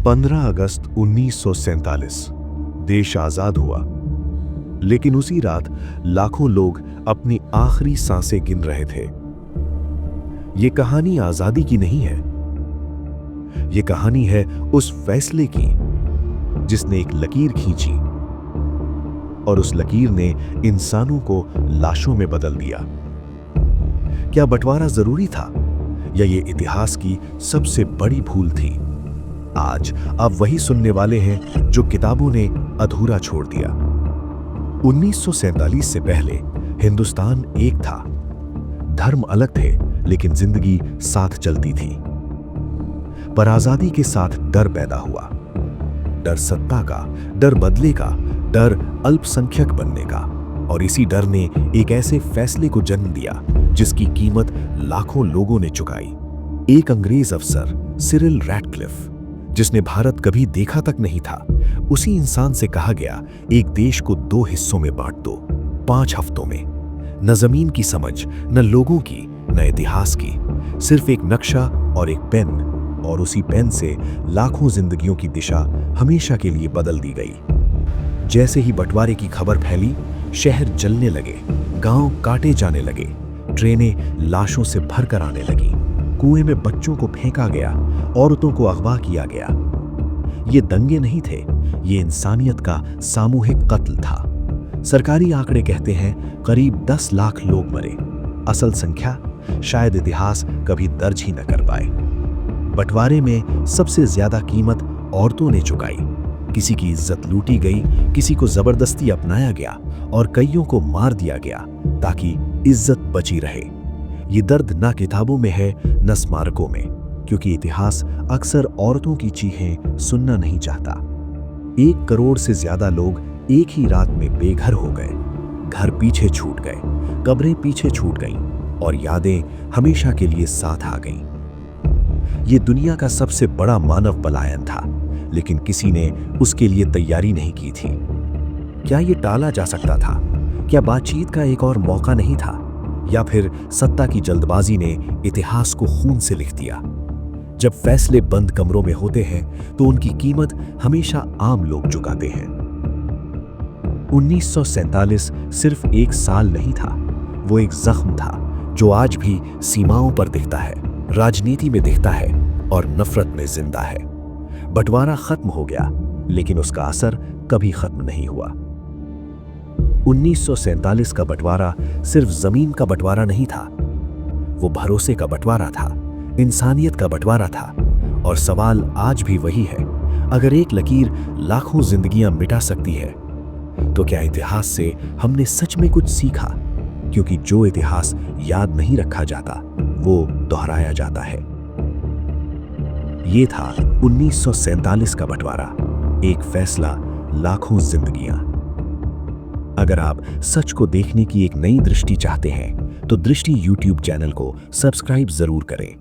15 अगस्त 1947 देश आजाद हुआ, लेकिन उसी रात लाखों लोग अपनी आखिरी सांसें गिन रहे थे। यह कहानी आजादी की नहीं है, यह कहानी है उस फैसले की जिसने एक लकीर खींची और उस लकीर ने इंसानों को लाशों में बदल दिया। क्या बंटवारा जरूरी था या ये इतिहास की सबसे बड़ी भूल थी? आज आप वही सुनने वाले हैं जो किताबों ने अधूरा छोड़ दिया। 1947 से पहले हिंदुस्तान एक था, धर्म अलग थे लेकिन जिंदगी साथ चलती थी। पर आजादी के साथ डर पैदा हुआ, डर सत्ता का, डर बदले का, डर अल्पसंख्यक बनने का। और इसी डर ने एक ऐसे फैसले को जन्म दिया जिसकी कीमत लाखों लोगों ने चुकाई। एक अंग्रेज अफसर सिरिल रैटक्लिफ, जिसने भारत कभी देखा तक नहीं था, उसी इंसान से कहा गया, एक देश को 2 हिस्सों में बांट दो 5 हफ्तों में। न जमीन की समझ, न लोगों की, न इतिहास की, सिर्फ एक नक्शा और एक पेन, और उसी पेन से लाखों जिंदगियों की दिशा हमेशा के लिए बदल दी गई। जैसे ही बंटवारे की खबर फैली, शहर जलने लगे, गांव काटे जाने लगे, ट्रेनें लाशों से भरकर आने लगी, कुएं में बच्चों को फेंका गया, औरतों को अगवा किया गया। ये दंगे नहीं थे, ये इंसानियत का सामूहिक कत्ल था। सरकारी आंकड़े कहते हैं करीब 10 लाख लोग मरे। असल संख्या शायद इतिहास कभी दर्ज ही न कर पाए। बंटवारे में सबसे ज्यादा कीमत औरतों ने चुकाई। किसी की इज्जत लूटी गई, किसी को जबरदस्ती अपनाया गया और कईयों को मार दिया गया ताकि इज्जत बची रहे। ये दर्द ना किताबों में है न स्मारकों में, क्योंकि इतिहास अक्सर औरतों की चीखें सुनना नहीं चाहता। 1 करोड़ से ज्यादा लोग एक ही रात में बेघर हो गए, घर पीछे छूट गए, कब्रें पीछे छूट गईं और यादें हमेशा के लिए साथ आ गईं। ये दुनिया का सबसे बड़ा मानव पलायन था, लेकिन किसी ने उसके लिए तैयारी नहीं की थी। क्या ये टाला जा सकता था? क्या बातचीत का एक और मौका नहीं था? या फिर सत्ता की जल्दबाजी ने इतिहास को खून से लिख दिया? जब फैसले बंद कमरों में होते हैं तो उनकी कीमत हमेशा आम लोग चुकाते हैं। 1947 सिर्फ एक साल नहीं था, वो एक जख्म था जो आज भी सीमाओं पर दिखता है, राजनीति में दिखता है और नफरत में जिंदा है। बंटवारा खत्म हो गया, लेकिन उसका असर कभी खत्म नहीं हुआ। 1947 का बंटवारा सिर्फ जमीन का बंटवारा नहीं था, वो भरोसे का बंटवारा था, इंसानियत का बंटवारा था। और सवाल आज भी वही है, अगर एक लकीर लाखों जिंदगियां मिटा सकती है, तो क्या इतिहास से हमने सच में कुछ सीखा? क्योंकि जो इतिहास याद नहीं रखा जाता, वो दोहराया जाता है। ये था 1947 का बंटवारा, एक फैसला, लाखों जिंदगियां। अगर आप सच को देखने की एक नई दृष्टि चाहते हैं तो दृष्टि YouTube चैनल को सब्सक्राइब जरूर करें।